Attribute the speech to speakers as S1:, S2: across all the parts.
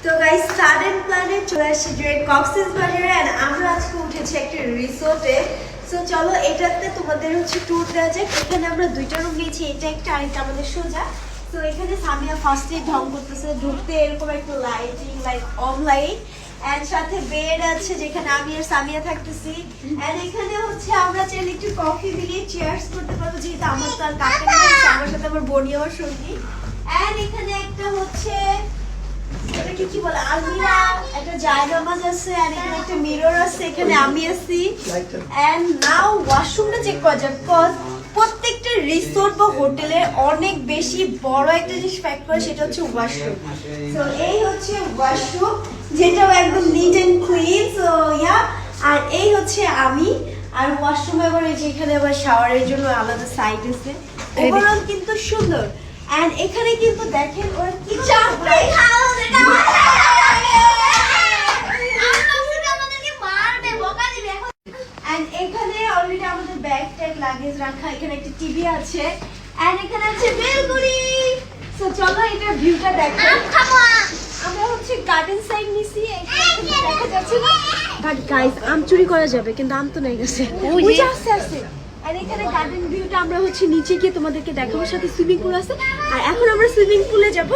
S1: তো guys sudden প্ল্যানে চলে আসছি ডিরেক্ট কক্সবাজারে এন্ড আমরা আজকে উঠেছি একটা রিসোর্টে। সো চলো এটাতে তোমাদের হচ্ছে ট্যুর দেওয়া যাক। এখানে আমরা দুইটা রুম নিয়েছি, এটা একটা আরেকটা আমাদের সোজা। তো এখানে সামিয়া ফার্স্টে ঢং করতেছে, ঢুকতে এরকম একটা lighting like on light and সাথে বেড আছে যেখানে আমি আর সামিয়া থাকতেছি। এন্ড এখানে হচ্ছে আমরা চাইলে একটু কফি দিয়ে চিয়ার্স করতে পারবো, যেহেতু আমার তো আর কাকা নেই, আমার সাথে আমার বোনি আমার সঙ্গী। এন্ড এখানে একটা হচ্ছে এটাকে কি বলে আলমিরা, একটা জায়নামাজ আছে আর এখানে একটা মিরর আছে, এখানে আমি আছি। এন্ড নাও ওয়াশরুমটা চেক করা যাক। প্রত্যেকটা রিসোর্ট বা হোটেলে অনেক বেশি বড় একটা জিনিস ফ্যাক্ট করে, সেটা হচ্ছে ওয়াশরুম। সো এই হচ্ছে ওয়াশরুম, যেটাও একদম neat and clean. So yeah, আর এই হচ্ছে আমি। আর ওয়াশরুমে আবার এই যে এখানে আবার শাওয়ারের জন্য আলাদা সাইড আছে। ওভারঅল কিন্তু সুন্দর। এন্ড এখানে কিন্তু দেখেন ওরা কি চাপড়ে খাও, এটা এন্ড এখানে অলরেডি আমাদের ব্যাগ ট্যাগ লাগেজ রাখা, এখানে একটা টিভি আছে এন্ড এখানে আছে বেলকনি। সো চলো এটা ভিউটা দেখো। আমরা হচ্ছে গার্ডেন সাইড নিছি, এখানে দেখা যাচ্ছে না বাট গাইস আম চুরি করা যাবে, কিন্তু আম তো নেই গেছে, ওই যে আছে। আর এখানে গার্ডেন ভিউটা আমরা হচ্ছে নিচে গিয়ে তোমাদেরকে দেখাবো, সাথে সুইমিং পুল আছে। আর এখন আমরা সুইমিং পুলে যাব।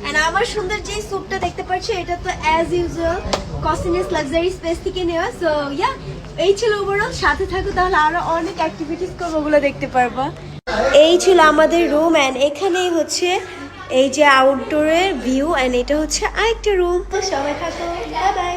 S1: এন্ড আমার সুন্দর যে স্যুপটা দেখতে পাচ্ছ, এটা তো অ্যাজ ইউজুয়াল কসিনেস লাক্সারি স্পেস থেকে নেওয়া। সো ইয়া, এই ছিল ওভারঅল। সাথে থাকো, তাহলে আরো অনেক অ্যাক্টিভিটিস করবো, ওগুলো দেখতে পারবা। এই ছিল আমাদের রুম এন্ড এখানেই হচ্ছে এই যে আউটডোরের ভিউ এন্ড এটা হচ্ছে আরেকটা রুম। তো সবাই থাকো, বাই বাই।